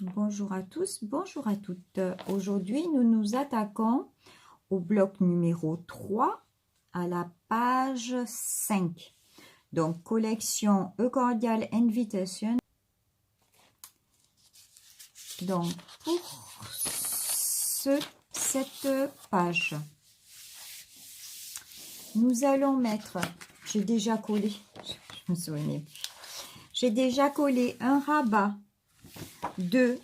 Bonjour à tous, bonjour à toutes. Aujourd'hui, nous nous attaquons au bloc numéro 3 à la page 5. Donc, collection A Cordial Invitation. Donc, pour cette page, nous allons mettre, j'ai déjà collé, je me souviens, j'ai déjà collé un rabat de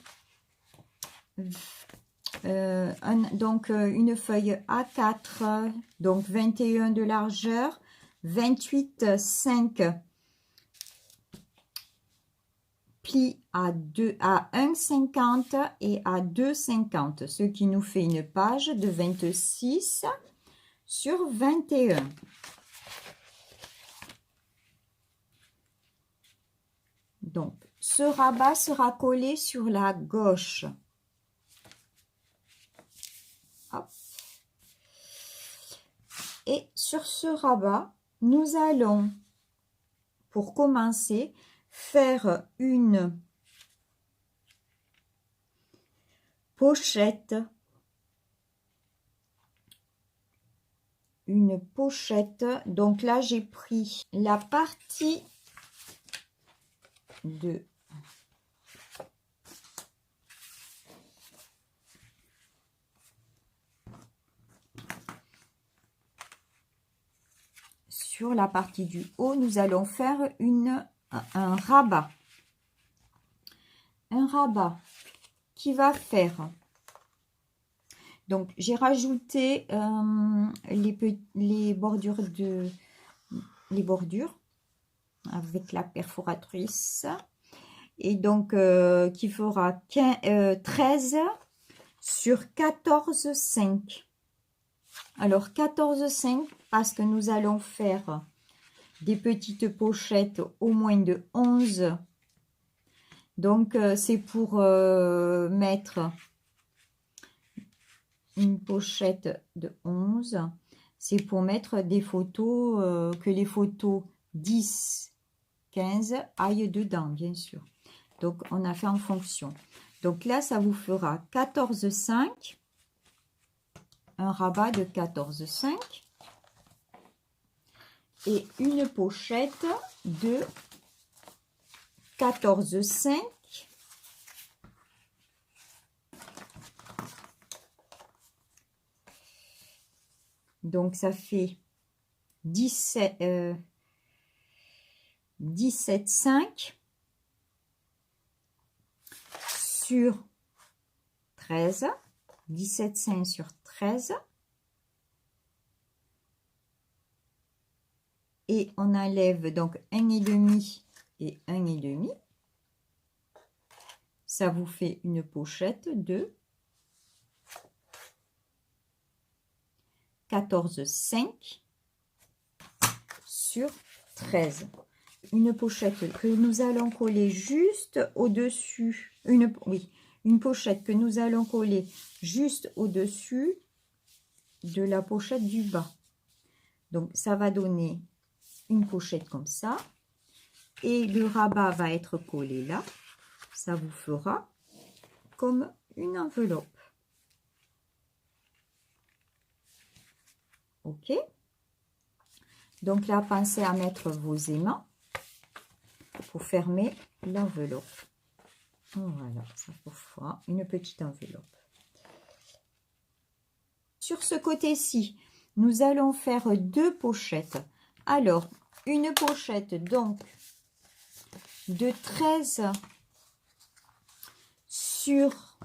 une feuille A4, donc 21 de largeur, 28,5 plis à 1,50 et à 2,50, ce qui nous fait une page de 26 sur 21. Donc, ce rabat sera collé sur la gauche. Hop. Et sur ce rabat, nous allons, pour commencer, faire une pochette. Donc là, j'ai pris la partie de sur la partie du haut, nous allons faire un rabat. Un rabat qui va faire. Donc, j'ai rajouté les bordures avec la perforatrice. Et donc, qui fera 13 sur 14,5. Alors, 14,5 parce que nous allons faire des petites pochettes au moins de 11. Donc, c'est pour mettre une pochette de 11. C'est pour mettre des photos, que les photos 10, 15 aillent dedans, bien sûr. Donc, on a fait en fonction. Donc là, ça vous fera 14,5. Un rabat de 14,5. Et une pochette de 14,5. Donc, ça fait 17,5 sur 13. 17,5 sur 13. Et on enlève donc 1,5 et 1,5. Ça vous fait une pochette de 14,5 sur 13. Une pochette que nous allons coller juste au-dessus. Une pochette que nous allons coller juste au-dessus de la pochette du bas. Donc, ça va donner une pochette comme ça. Et le rabat va être collé là. Ça vous fera comme une enveloppe. OK. Donc là, pensez à mettre vos aimants pour fermer l'enveloppe. Voilà, ça vous fera une petite enveloppe. Sur ce côté-ci, nous allons faire deux pochettes. Alors, une pochette donc de 13 sur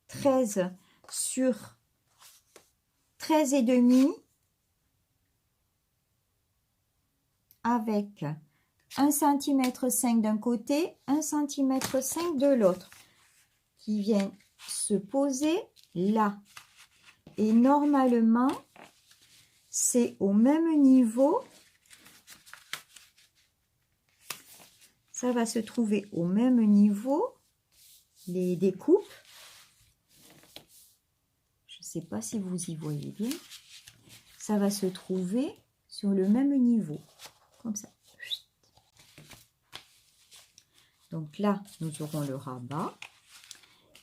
13 sur 13,5 avec 1,5 cm d'un côté, 1,5 cm de l'autre, qui vient se poser là. Et normalement, c'est au même niveau. Ça va se trouver au même niveau, les découpes. Je ne sais pas si vous y voyez bien. Ça va se trouver sur le même niveau, comme ça. Donc là, nous aurons le rabat.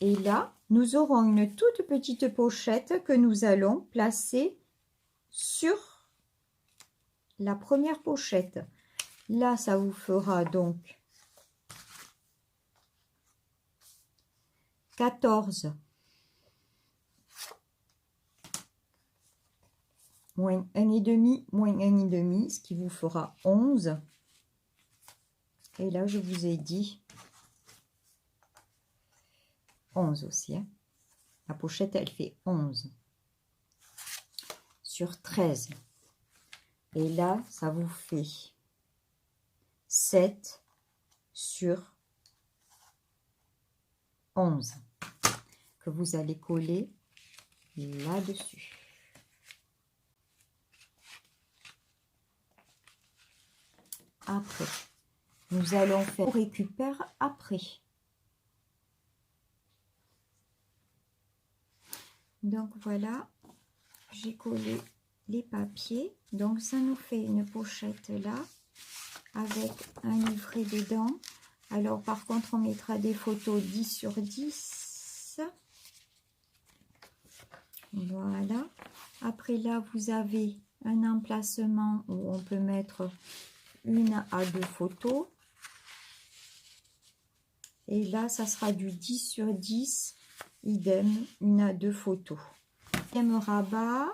Et là, nous aurons une toute petite pochette que nous allons placer sur la première pochette. Là, ça vous fera donc 14 moins 1,5 moins 1,5, ce qui vous fera 11. Et là, je vous ai dit 11 aussi. Hein. La pochette, elle fait 11 sur 13. Et là, ça vous fait 7 sur 11 que vous allez coller là-dessus. Après, nous allons faire, on récupère après. Donc voilà, j'ai collé les papiers. Donc ça nous fait une pochette là, avec un livret dedans. Alors par contre, on mettra des photos 10 sur 10. Voilà. Après là, vous avez un emplacement où on peut mettre 1 à 2 photos. Et là, ça sera du 10 sur 10. Idem, 1 à 2 photos. Deuxième rabat,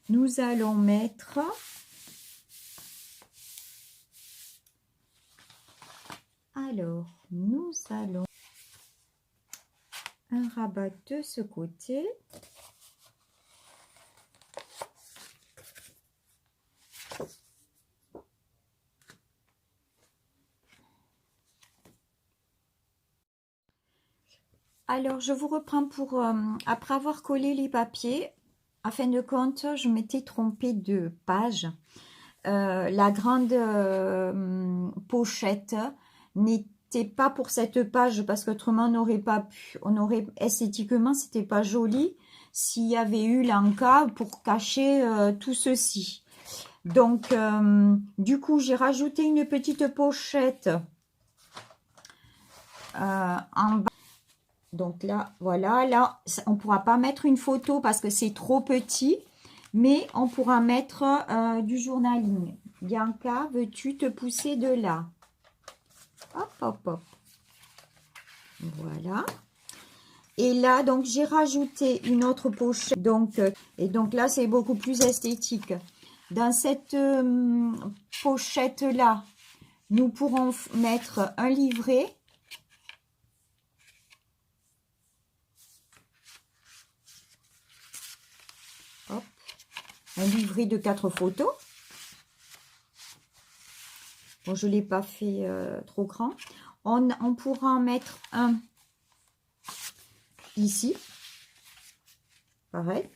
nous allons mettre nous allons un rabat de ce côté. Alors, je vous reprends pour, après avoir collé les papiers, à fin de compte, je m'étais trompée de page. La grande pochette n'était pas pour cette page parce qu'autrement, on n'aurait pas pu, esthétiquement, c'était pas joli s'il y avait eu l'encas pour cacher tout ceci. Donc, du coup, j'ai rajouté une petite pochette en bas. Donc là, voilà, là, on ne pourra pas mettre une photo parce que c'est trop petit, mais on pourra mettre du journaling. Bianca, veux-tu te pousser de là? Hop, hop, hop. Voilà. Et là, donc, j'ai rajouté une autre pochette. Donc, et donc là, c'est beaucoup plus esthétique. Dans cette pochette-là, nous pourrons mettre un livret. Hop. Un livret de 4 photos. Bon, je ne l'ai pas fait trop grand. On pourra en mettre un ici. Pareil.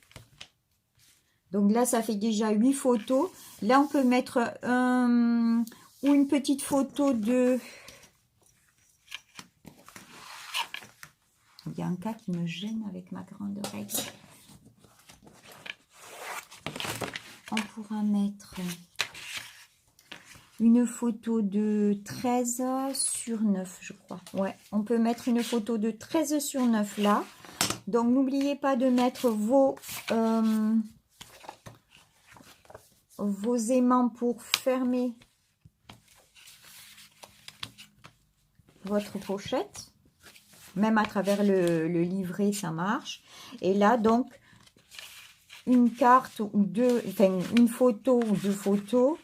Donc là, ça fait déjà 8 photos. Là, on peut mettre ou une petite photo de... Il y a un cas qui me gêne avec ma grande règle. On pourra mettre une photo de 13 sur 9, je crois. Ouais, on peut mettre une photo de 13 sur 9 là. Donc, n'oubliez pas de mettre vos aimants pour fermer votre pochette. Même à travers le livret, ça marche. Et là, donc, une carte ou deux, enfin, une photo ou 2 photos.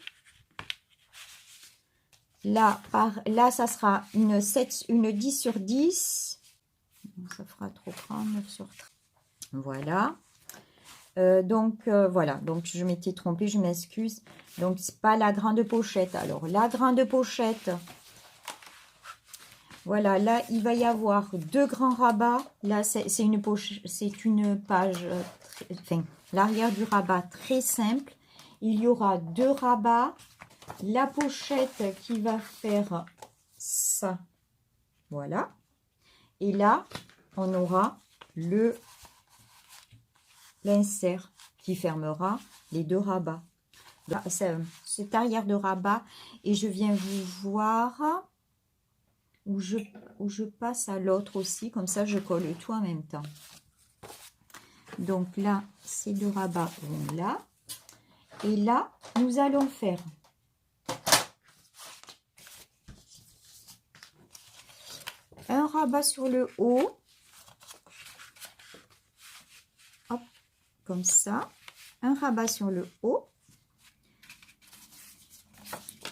Là, là, ça sera une 10 sur 10. Ça fera trop grand, 9 sur 13. Voilà. Voilà. Donc, je m'étais trompée, je m'excuse. Donc, c'est pas la grande pochette. Alors, la grande pochette. Voilà, là, il va y avoir 2 grands rabats. Là, c'est une page, enfin, l'arrière du rabat très simple. Il y aura 2 rabats. La pochette qui va faire ça. Voilà. Et là, on aura l'insert qui fermera les 2 rabats. Cet arrière de rabat. Et je viens vous voir. où je passe à l'autre aussi, comme ça je colle tout en même temps. Donc là, ces deux rabats vont là. Et là, nous allons faire un rabat sur le haut. Hop, comme ça. Un rabat sur le haut.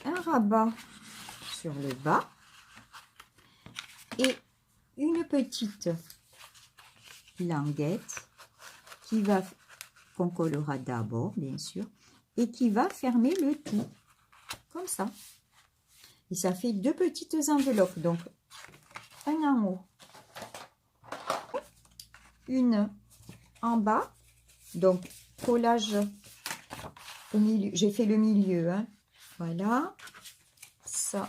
Un rabat sur le bas. Et une petite languette qu'on collera d'abord, bien sûr, et qui va fermer le tout, comme ça. Et ça fait deux petites enveloppes, donc un en haut, une en bas, donc collage au milieu, j'ai fait le milieu, hein. Voilà, ça,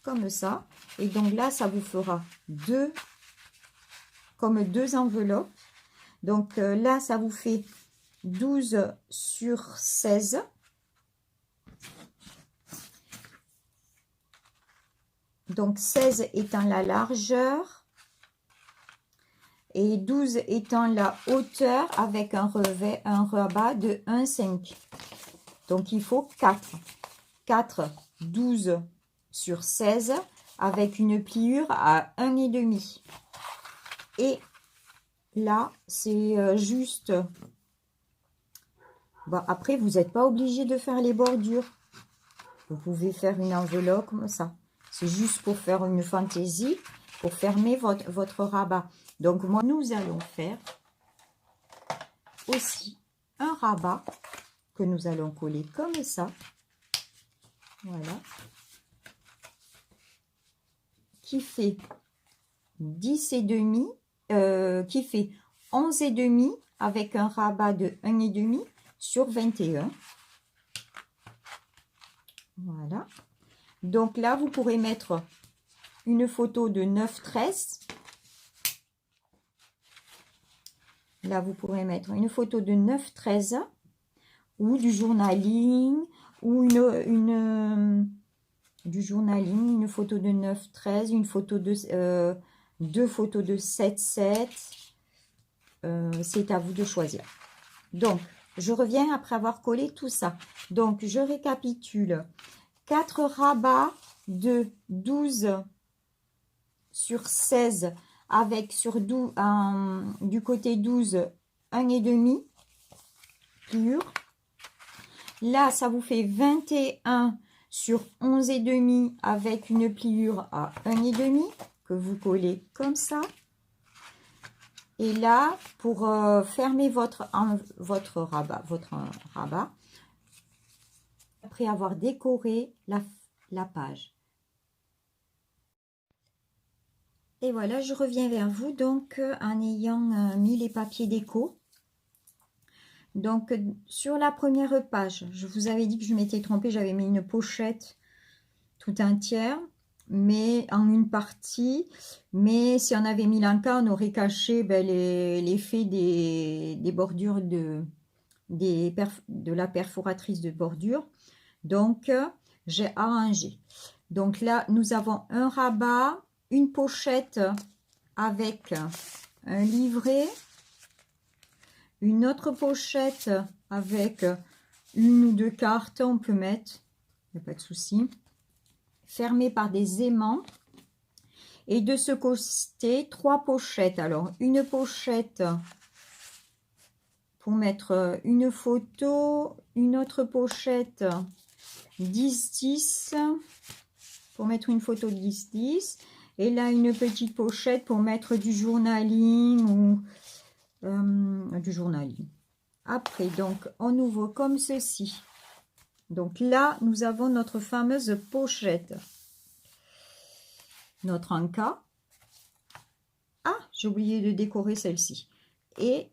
comme ça, et donc là, ça vous fera comme deux enveloppes. Donc là, ça vous fait 12 sur 16. Donc 16 étant la largeur et 12 étant la hauteur avec un rabat de 1,5. Donc il faut 4. 4, 12 sur 16 avec une pliure à 1,5. Et là, c'est juste... Bon, après, vous n'êtes pas obligé de faire les bordures. Vous pouvez faire une enveloppe comme ça. C'est juste pour faire une fantaisie, pour fermer votre rabat. Donc, moi, nous allons faire aussi un rabat que nous allons coller comme ça. Voilà. Qui fait 10,5, qui fait 11,5 avec un rabat de 1,5 sur 21. Voilà. Donc là, vous pourrez mettre une photo de 9,13. Là, vous pourrez mettre une photo de 9,13 ou du journaling ou du journaling, une photo de 9,13, une photo de deux photos de 7,7. C'est à vous de choisir. Donc, je reviens après avoir collé tout ça. Donc, je récapitule. 4 rabats de 12 sur 16 avec sur 12, du côté 12, 1,5 pliure. Là, ça vous fait 21 sur 11,5 avec une pliure à 1,5 que vous collez comme ça. Et là, pour fermer votre rabat, après avoir décoré la page. Et voilà, je reviens vers vous donc en ayant mis les papiers déco. Donc sur la première page, je vous avais dit que je m'étais trompée, j'avais mis une pochette tout entière, mais en une partie. Mais si on avait mis l'enca, on aurait caché l'effet des bordures de la perforatrice de bordure. Donc j'ai arrangé. Donc là, nous avons un rabat, une pochette avec un livret, une autre pochette avec une ou deux cartes, on peut mettre, il n'y a pas de souci, fermée par des aimants. Et de ce côté, 3 pochettes. Alors, une pochette pour mettre une photo, une autre pochette 10-10 pour mettre une photo 10-10. Et là, une petite pochette pour mettre du journaling ou du journaling. Après, donc, on ouvre comme ceci. Donc là, nous avons notre fameuse pochette. Notre enca. Ah, j'ai oublié de décorer celle-ci. Et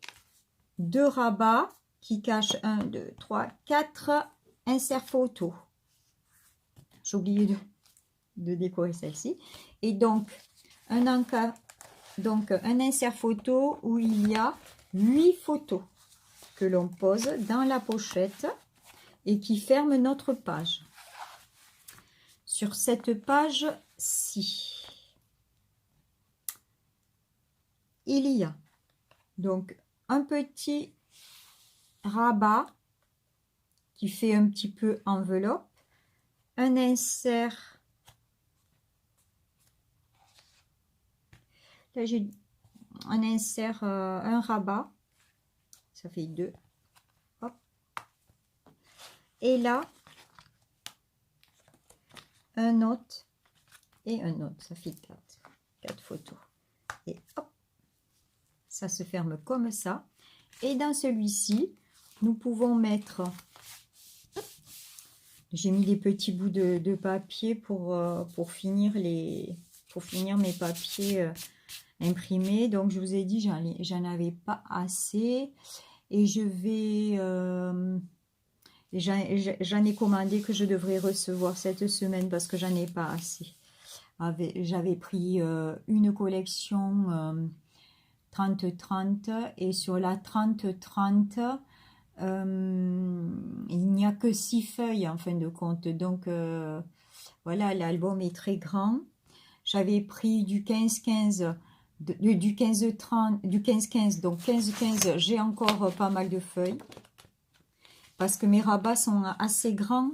2 rabats qui cachent 1, 2, 3, 4 inserts photo. J'ai oublié de décorer celle-ci. Et donc, un enca, donc un insert photo où il y a 8 photos que l'on pose dans la pochette et qui ferme notre page. Sur cette page-ci. il y a donc un petit rabat qui fait un petit peu enveloppe, un insert, là j'ai un insert, un rabat, ça fait 2, hop, et là un autre et un autre, ça fait 4 photos, et hop, ça se ferme comme ça. Et dans celui-ci, nous pouvons mettre, j'ai mis des petits bouts de papier pour finir mes papiers imprimés. Donc je vous ai dit, j'en avais pas assez, et je vais j'en ai commandé que je devrais recevoir cette semaine parce que j'en ai pas assez. J'avais pris une collection 30-30, et sur la 30-30, il n'y a que 6 feuilles en fin de compte. Donc voilà, l'album est très grand. J'avais pris du 15-15, du 15-30, du 15-15, donc 15-15, j'ai encore pas mal de feuilles parce que mes rabats sont assez grands.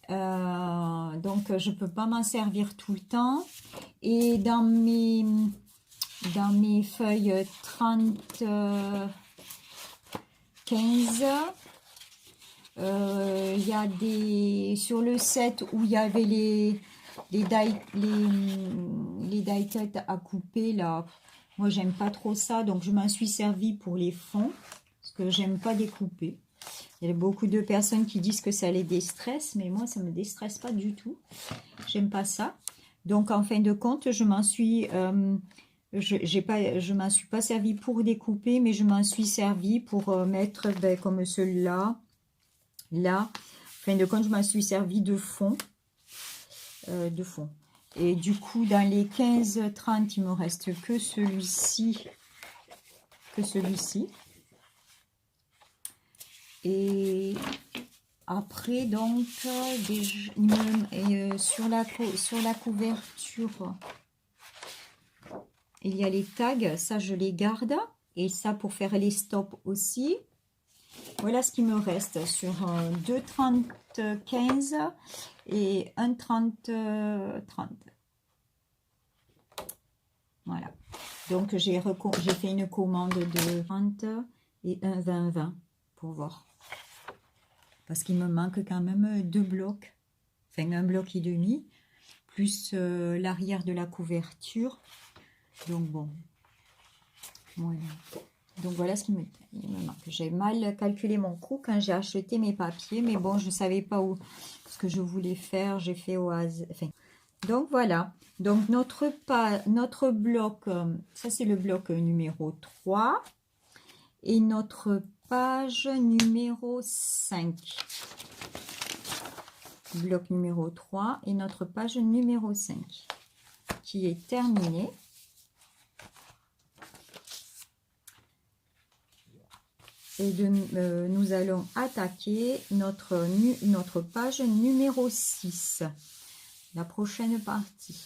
Donc je peux pas m'en servir tout le temps. Et dans mes feuilles 30 15, il y a des, sur le set où il y avait les die cut à couper là, moi j'aime pas trop ça, donc je m'en suis servi pour les fonds parce que j'aime pas découper. Il y a beaucoup de personnes qui disent que ça les déstresse, mais moi ça me déstresse pas du tout, j'aime pas ça. Donc en fin de compte, je m'en suis je m'en suis pas servi pour découper, mais je m'en suis servi pour mettre comme celui-là, là. En fin de compte, je m'en suis servi de fond, Et du coup, dans les 15-30, il me reste que celui-ci, Et après, donc, sur la couverture, il y a les tags, ça je les garde, et ça pour faire les stops aussi. Voilà ce qui me reste sur 2 30-15 et un 30-30. Voilà. Donc j'ai fait une commande de 30 et un 20-20 pour voir. Parce qu'il me manque quand même 2 blocs, enfin un bloc et demi, plus l'arrière de la couverture. Donc bon, voilà. Donc voilà ce qui me manque. J'ai mal calculé mon coût quand j'ai acheté mes papiers, mais bon, je ne savais pas où ce que je voulais faire. J'ai fait au hasard. Enfin, donc voilà. Donc notre bloc, ça c'est le bloc numéro 3 et notre page numéro 5. Bloc numéro 3 et notre page numéro 5 qui est terminée. Et nous allons attaquer notre page numéro 6, la prochaine partie.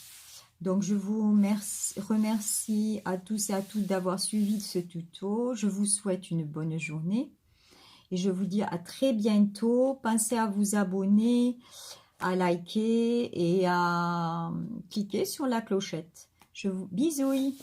Donc je vous remercie à tous et à toutes d'avoir suivi ce tuto. Je vous souhaite une bonne journée et je vous dis à très bientôt. Pensez à vous abonner, à liker et à cliquer sur la clochette. Je vous bisouille.